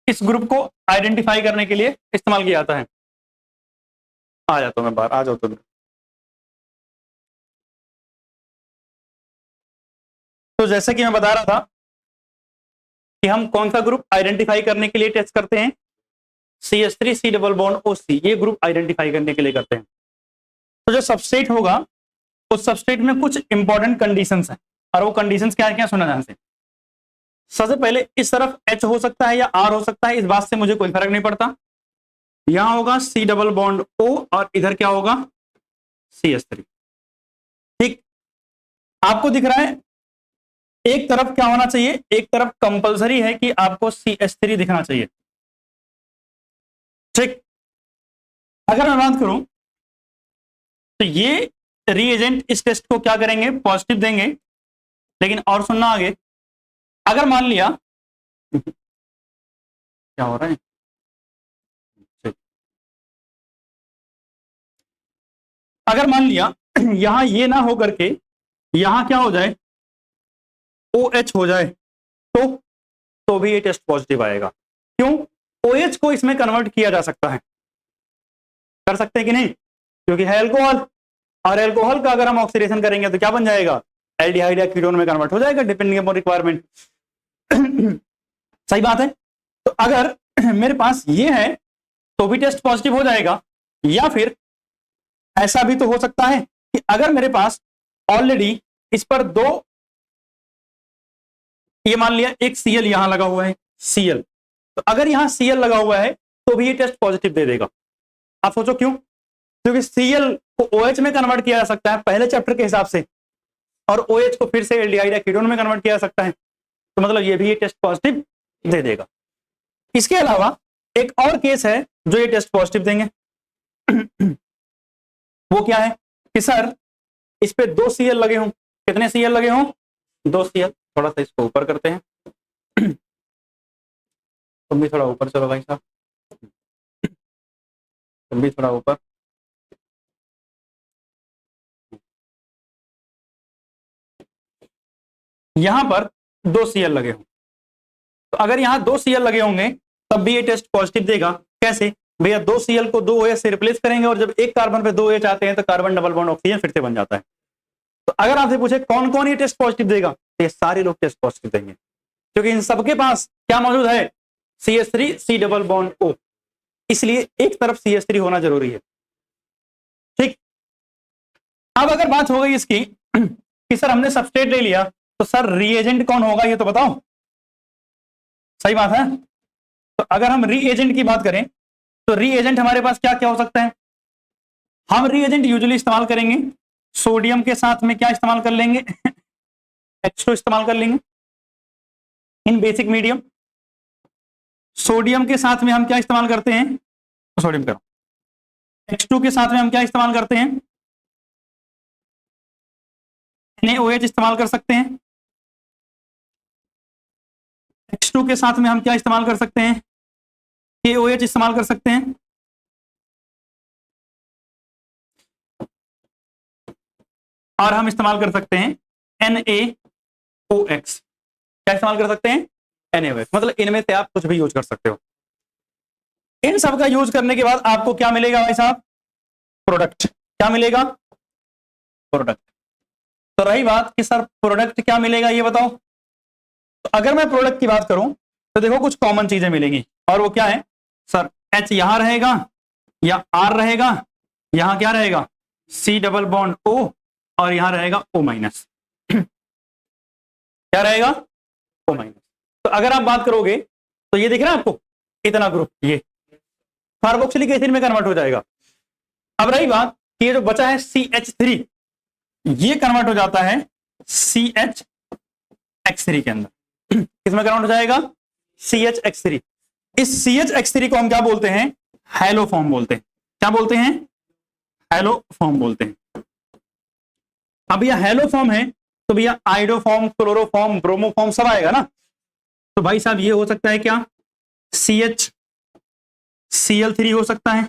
इस ग्रुप को आइडेंटिफाई करने के लिए इस्तेमाल किया जाता है। आ जाता हूं मैं बाहर, आ जाओ तो। तो जैसे कि मैं बता रहा था कि हम कौन सा ग्रुप आइडेंटिफाई करने के लिए टेस्ट करते हैं, CH3 C double bond OC, ये ग्रुप आइडेंटिफाई करने के लिए करते हैं। तो जो सबस्ट्रेट होगा उस सबस्ट्रेट में कुछ इंपॉर्टेंट कंडीशंस हैं, और वो कंडीशंस क्या क्या सुना ध्यान से। सबसे पहले इस तरफ H हो सकता है या R हो सकता है, इस बात से मुझे कोई फर्क नहीं पड़ता। यहां होगा C डबल बॉन्ड O और इधर क्या होगा, CH3, ठीक। आपको दिख रहा है एक तरफ क्या होना चाहिए, एक तरफ कंपलसरी है कि आपको CH3 दिखना चाहिए, ठीक। अगर मैं बात करूं तो ये रीएजेंट इस टेस्ट को क्या करेंगे, पॉजिटिव देंगे। लेकिन और सुनना आगे, अगर मान लिया क्या हो रहा है, अगर मान लिया यहां ये ना हो करके यहां क्या हो जाए, OH हो जाए, तो भी ये टेस्ट पॉजिटिव आएगा। क्यों, OH को इसमें कन्वर्ट किया जा सकता है, कर सकते हैं कि नहीं, क्योंकि है अल्कोहल, और अल्कोहल का अगर हम ऑक्सीडेशन करेंगे तो क्या बन जाएगा, एल्डिहाइड या कीटोन में कन्वर्ट हो जाएगा डिपेंडिंग अपॉन रिक्वायरमेंट। सही बात है। तो अगर मेरे पास ये है तो भी टेस्ट पॉजिटिव हो जाएगा, या फिर ऐसा भी तो हो सकता है कि अगर मेरे पास ऑलरेडी इस पर दो, ये मान लिया एक Cl यहां लगा हुआ है, Cl, तो अगर यहां Cl लगा हुआ है तो भी ये टेस्ट पॉजिटिव दे देगा। आप सोचो क्यों, क्योंकि Cl को OH में कन्वर्ट किया जा सकता है पहले चैप्टर के हिसाब से, और OH को फिर से एल्डिहाइड या कीटोन में कन्वर्ट किया जा सकता है, तो मतलब ये भी ये टेस्ट पॉजिटिव दे देगा। इसके अलावा एक और केस है जो ये टेस्ट पॉजिटिव देंगे। वो क्या है कि सर इस पे 2 Cl लगे हों, कितने Cl लगे हों, 2 Cl। थोड़ा सा इसको ऊपर करते हैं, तुम भी थोड़ा ऊपर चलो भाई साहब, तुम भी थोड़ा ऊपर। यहां पर 2 Cl लगे हों, तो अगर यहां 2 Cl लगे होंगे तब भी ये टेस्ट पॉजिटिव देगा। कैसे भैया, 2 Cl को 2 OH से रिप्लेस करेंगे, और जब एक कार्बन पे 2 OH आते हैं तो कार्बन डबल बॉन्ड ऑक्सीजन फिर से बन जाता है। तो अगर आपसे पूछे कौन कौन ये टेस्ट पॉजिटिव देगा, तो ये सारे लोग टेस्ट पॉजिटिव देंगे, क्योंकि इन सबके पास क्या मौजूद है, CH3 C double bond O, इसलिए एक तरफ CH3 होना जरूरी है, ठीक। अब अगर बात हो गई इसकी कि सर हमने सबस्ट्रेट ले लिया, तो सर रीएजेंट कौन होगा ये तो बताओ। सही बात है। तो अगर हम रीएजेंट की बात करें तो रीएजेंट हमारे पास क्या क्या हो सकता है, हम रीएजेंट यूजुअली इस्तेमाल करेंगे सोडियम के साथ में क्या इस्तेमाल कर लेंगे H2 इस्तेमाल कर लेंगे इन बेसिक मीडियम। सोडियम के साथ में हम क्या इस्तेमाल करते हैं, सोडियम करो, H2 के साथ में हम क्या इस्तेमाल करते हैं, NaOH इस्तेमाल कर सकते हैं। H2 के साथ में हम क्या इस्तेमाल कर सकते हैं, KOH इस्तेमाल कर सकते हैं। और हम इस्तेमाल कर सकते हैं NaOX, क्या इस्तेमाल कर सकते हैं? NaOX, मतलब इनमें से आप कुछ भी यूज कर सकते हो। इन सब का यूज करने के बाद आपको क्या मिलेगा भाई साहब? प्रोडक्ट। क्या मिलेगा? प्रोडक्ट। तो रही बात कि सर प्रोडक्ट क्या मिलेगा ये बताओ। तो अगर मैं प्रोडक्ट की बात करूं तो देखो कुछ कॉमन चीजें मिलेंगी, और वो क्या है सर? H यहां रहेगा या R रहेगा, यहां क्या रहेगा? C डबल बॉन्ड O, और यहां रहेगा O माइनस। क्या रहेगा? O minus. तो अगर आप बात करोगे तो ये दिख रहा है आपको, इतना ग्रुप ये कार्बोक्सिलिक एसिड में कन्वर्ट हो जाएगा। अब रही बात कि ये जो बचा है CH3, ये कन्वर्ट हो जाता है CHX3 के अंदर। किसमें कन्वर्ट हो जाएगा? CHX3। इस CHX3 को हम क्या बोलते हैं? हैलो फॉर्म बोलते हैं। क्या बोलते हैं? हैलो फॉर्म बोलते हैं। अब यह हैलो फॉर्म है तो भैया आइडोफॉर्म, क्लोरोफॉर्म, ब्रोमोफॉर्म सब आएगा ना। तो भाई साहब ये हो सकता है क्या? CHCl3 हो सकता है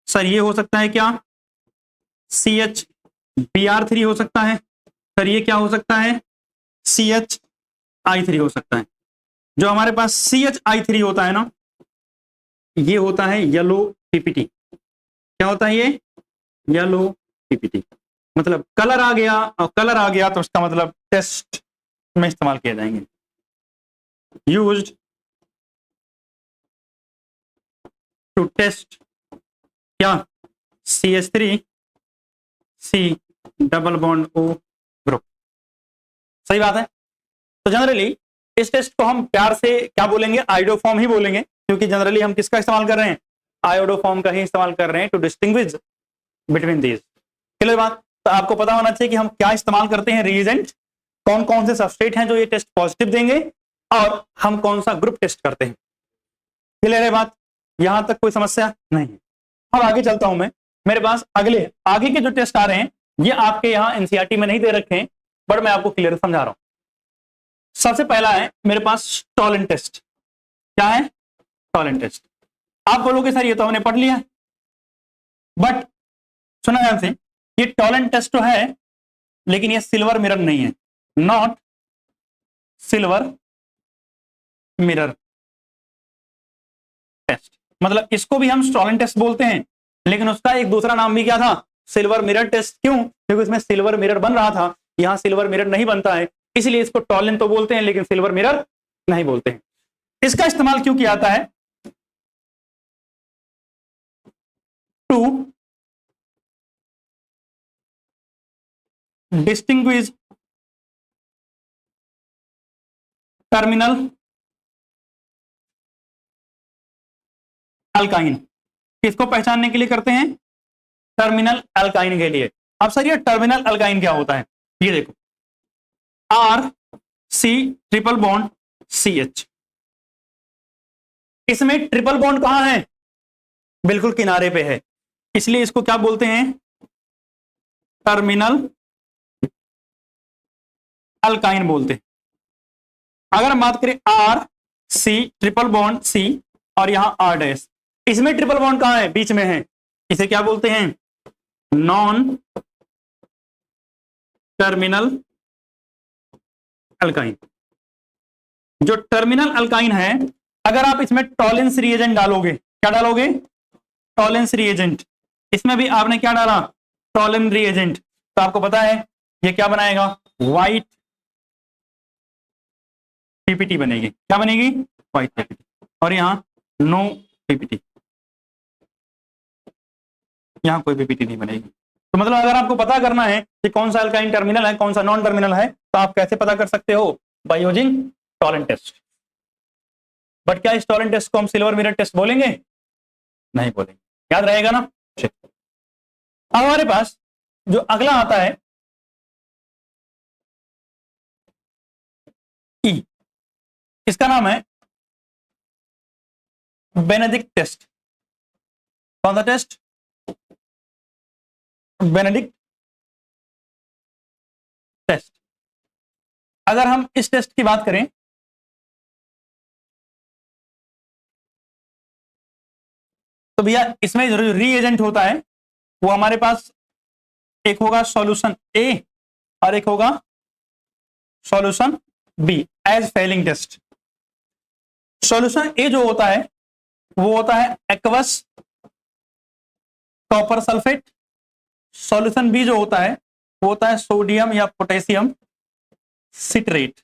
सर। ये हो सकता है क्या? CHBr3 हो सकता है सर। ये क्या हो सकता है? CHI3 हो सकता है। जो हमारे पास CHI3 होता है ना, ये होता है येलो पीपीटी। क्या होता है ये? Yellow PPT. मतलब कलर आ गया, और कलर आ गया तो उसका मतलब टेस्ट में इस्तेमाल किए जाएंगे। यूज्ड टू टेस्ट क्या? CH3 C double bond O group. सही बात है। तो जनरली इस टेस्ट को हम प्यार से क्या बोलेंगे? आइडोफॉर्म ही बोलेंगे, क्योंकि जनरली हम किसका इस्तेमाल कर रहे हैं? आयोडोफॉर्म का ही इस्तेमाल कर रहे हैं to distinguish between these. Clear बात। तो आपको पता होना चाहिए कि हम क्या इस्तेमाल करते हैं रिएजेंट, कौन कौन से सबस्ट्रेट हैं जो ये टेस्ट पॉजिटिव देंगे, और हम कौन सा ग्रुप टेस्ट करते हैं। क्लियर है बात? यहां तक कोई समस्या नहीं है। अब आगे चलता हूं मैं। मेरे पास आगे के जो टेस्ट आ रहे हैं ये आपके यहाँ एनसीईआरटी में नहीं दे रखे हैं, बट मैं आपको क्लियर समझा रहा हूं। सबसे पहला है मेरे पास टॉलन टेस्ट। क्या है? Tollens test. आप बोलोगे सर ये तो हमने पढ़ लिया, बट सुना ध्यान से, ये टॉलन टेस्ट तो है लेकिन ये सिल्वर मिरर नहीं है। Not silver mirror test. मतलब इसको भी हम स्टॉलन टेस्ट बोलते हैं, लेकिन उसका एक दूसरा नाम भी क्या था? Silver mirror test. क्यों? क्योंकि उसमें सिल्वर मिरर बन रहा था, यहां सिल्वर मिरर नहीं बनता है, इसलिए इसको टॉलन तो बोलते हैं लेकिन सिल्वर मिरर नहीं बोलते हैं। इसका इस्तेमाल क्यों किया जाता है? To distinguish terminal alkyne. किसको पहचानने के लिए करते हैं? टर्मिनल अल्काइन के लिए। अब सर ये टर्मिनल अल्काइन क्या होता है? ये देखो, R C triple bond CH। इसमें ट्रिपल बॉन्ड कहां है? बिल्कुल किनारे पे है, इसलिए इसको क्या बोलते हैं? टर्मिनल अल्काइन बोलते हैं। अगर हम बात करें R C triple bond C और यहां R डैश, इसमें ट्रिपल बॉन्ड कहां है? बीच में है, इसे क्या बोलते हैं? Non terminal alkyne. जो टर्मिनल अल्काइन है, अगर आप इसमें टॉलेंस रिएजेंट डालोगे, क्या डालोगे? Tollens reagent. इसमें भी आपने क्या डाला? Tollens reagent. तो आपको पता है ये क्या बनाएगा? व्हाइट पीपीटी बनेगी। क्या बनेगी? White PPT. और यहां नो पीपीटी, यहां कोई पीपीटी नहीं बनेगी। तो मतलब अगर आपको पता करना है कि कौन सा अल्काइन टर्मिनल है, कौन सा नॉन टर्मिनल है, तो आप कैसे पता कर सकते हो? By using Tollens test. But क्या इस टॉलन टेस्ट को हम सिल्वर मिरर टेस्ट बोलेंगे? नहीं बोलेंगे। याद रहेगा ना? अब हमारे पास जो अगला आता है ई, इसका नाम है बेनेडिक्ट टेस्ट। कौन सा टेस्ट? Benedict test. अगर हम इस टेस्ट की बात करें तो भैया इसमें जो रीएजेंट होता है वो हमारे पास एक होगा सॉल्यूशन ए और एक होगा solution B as Fehling test. Solution A जो होता है वो होता है aqueous copper sulphate. Solution B जो होता है वो होता है सोडियम या पोटेशियम सिट्रेट।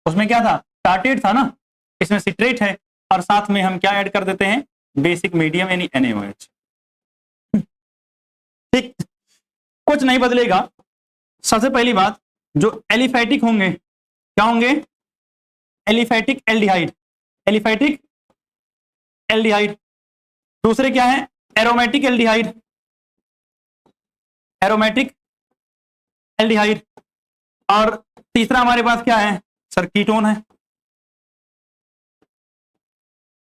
उसमें क्या था, टार्टेट था ना, इसमें सिट्रेट है और साथ में हम क्या ऐड कर देते हैं, बेसिक मीडियम यानी NaOH। ठीक, कुछ नहीं बदलेगा। सबसे पहली बात, जो एलिफैटिक होंगे क्या होंगे, एलिफैटिक एल्डिहाइड, एलिफैटिक एल्डिहाइड। दूसरे क्या है, एरोमेटिक एल्डिहाइड, एरोमेटिक एल्डिहाइड। और तीसरा हमारे पास क्या है सर, कीटोन है।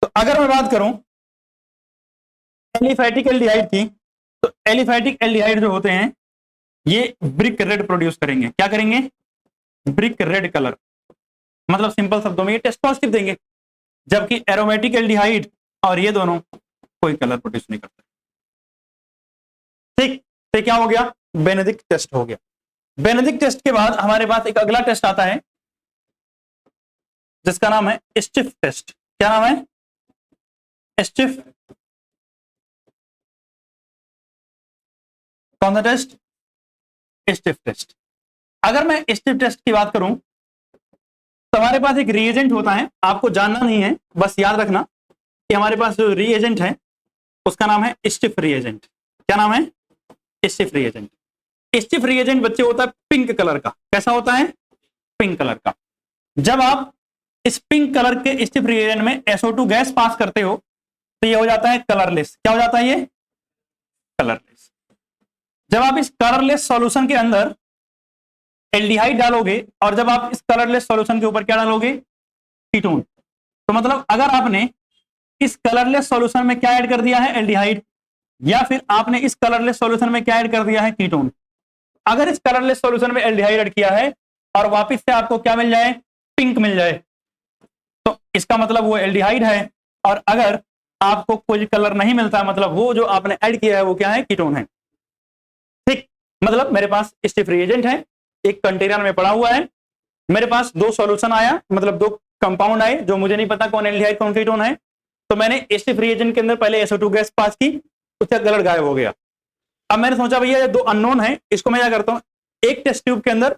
तो अगर मैं बात करूं एलिफैटिक एल्डिहाइड की, तो एलिफैटिक एल्डिहाइड जो होते हैं ये ब्रिक रेड प्रोड्यूस करेंगे। क्या करेंगे, ब्रिक रेड कलर। मतलब सिंपल शब्दों में ये टेस्ट पॉजिटिव देंगे, जबकि एरोमेटिक एल्डिहाइड और ये दोनों कोई कलर प्रोड्यूस नहीं करते। ठीक, तो क्या हो गया, बेनेडिक्ट टेस्ट हो गया। बेनेडिक्ट टेस्ट के बाद हमारे पास एक अगला टेस्ट आता है जिसका नाम है स्टिफ टेस्ट। क्या नाम है, स्टिफ। कौन सा टेस्ट, स्टिफ टेस्ट। अगर मैं स्टिफ टेस्ट की बात करूं तो हमारे पास एक रिएजेंट होता है, आपको जानना नहीं है, बस याद रखना कि हमारे पास जो रिएजेंट है उसका नाम है स्टिफ रिएजेंट। क्या नाम है, स्टिफ रिएजेंट। स्टिफ रिएजेंट बच्चे होता है पिंक कलर का। कैसा होता है, पिंक कलर का। जब आप इस पिंक कलर के स्टिफ रिएजेंट में SO2 गैस पास करते हो तो ये हो जाता है कलरलेस। क्या हो जाता है, ये कलरलेस। जब आप इस कलरलेस सॉल्यूशन के अंदर एल्डिहाइड डालोगे और जब आप इस कलरलेस सॉल्यूशन के ऊपर क्या डालोगे, कीटोन, तो मतलब अगर आपने इस कलरलेस सॉल्यूशन में क्या ऐड कर दिया है, एल्डिहाइड, या फिर आपने इस कलरलेस सॉल्यूशन में क्या ऐड कर दिया है, कीटोन। अगर इस कलरलेस सॉल्यूशन में एल्डिहाइड ऐड किया है और वापस से आपको क्या मिल जाए, पिंक मिल जाए, तो इसका मतलब वो एल्डिहाइड है। और अगर आपको कोई कलर नहीं मिलता, मतलब वो जो आपने ऐड किया है वो क्या है, कीटोन है। ठीक, मतलब मेरे पास स्टिफ रिएजेंट है, एक कंटेनर में पड़ा हुआ है, मेरे पास दो सॉल्यूशन आया, मतलब दो कंपाउंड आए जो मुझे नहीं पता कौन एल्डिहाइड कौन कीटोन है, तो मैंने स्टिफ रिएजेंट के अंदर पहले SO2 गैस पास की, उसका कलर गायब हो गया। अब मैंने सोचा भैया ये दो अननोन है, इसको मैं क्या करता हूं, एक टेस्ट ट्यूब के अंदर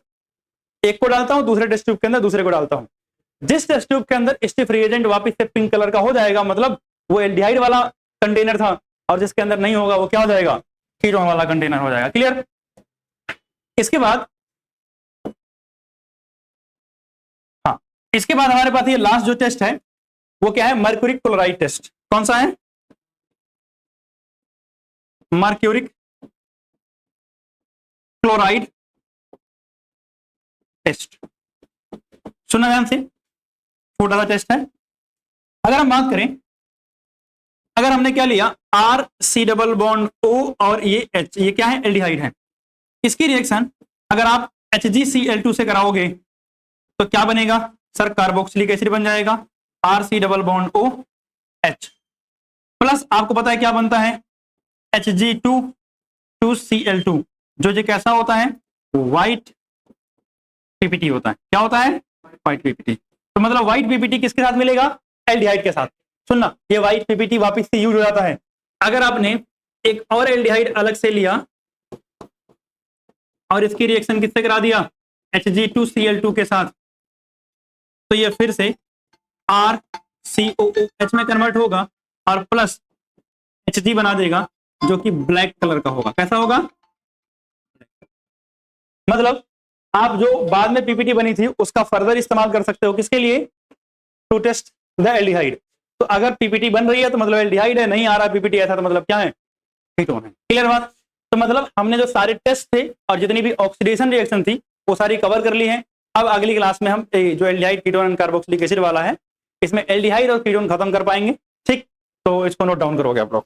एक को डालता हूं, दूसरे टेस्ट ट्यूब के अंदर दूसरे को डालता हूं। जिस टेस्ट ट्यूब के अंदर स्टिफ रिएजेंट वापस से पिंक कलर का हो जाएगा, मतलब वो एल्डिहाइड वाला कंटेनर था, और जिसके अंदर नहीं होगा वो क्या हो जाएगा, कीटोन वाला कंटेनर हो जाएगा। क्लियर। इसके बाद इसके बाद हमारे पास ये लास्ट जो टेस्ट है वो क्या है, मर्क्यूरिक क्लोराइड टेस्ट। कौन सा है, मर्क्यूरिक क्लोराइड टेस्ट। सुनना ध्यान से, छोटा सा टेस्ट है। अगर हम बात करें, अगर हमने क्या लिया, RC⸻O और ये H, ये क्या है, एल्डिहाइड है। इसकी रिएक्शन अगर आप HgCl2 से कराओगे तो क्या बनेगा सर, कार्बोक्सिलिक एसिड बन जाएगा, RC⸻OH प्लस आपको पता है क्या बनता है, Hg2Cl2, जो ये कैसा होता है, व्हाइट PPT होता है। क्या होता है, व्हाइट PPT। तो मतलब व्हाइट PPT किसके साथ मिलेगा, एल्डिहाइड के साथ। सुनना, ये व्हाइट PPT वापस से यूज हो जाता है। अगर आपने एक और एल्डिहाइड अलग से लिया और इसकी रिएक्शन किससे करा दिया, Hg2Cl2 के साथ, तो ये फिर से RCOOH में कन्वर्ट होगा और प्लस Hg बना देगा, जो कि ब्लैक कलर का होगा। कैसा होगा, मतलब आप जो बाद में PPT बनी थी उसका फर्दर इस्तेमाल कर सकते हो, किसके लिए, टू टेस्ट द एल्डिहाइड। तो अगर PPT बन रही है तो मतलब एल्डिहाइड है, नहीं आ रहा PPT ऐसा तो मतलब क्या है, कीटोन है। क्लियर बात। तो मतलब हमने जो सारे टेस्ट थे और जितनी भी ऑक्सीडेशन रिएक्शन थी वो सारी कवर कर ली है। अब अगली क्लास में हम जो aldehyde ketone and carboxylic acid वाला है, इसमें एल्डिहाइड और कीटोन खत्म कर पाएंगे। ठीक, तो इसको नोट डाउन करोगे आप लोग।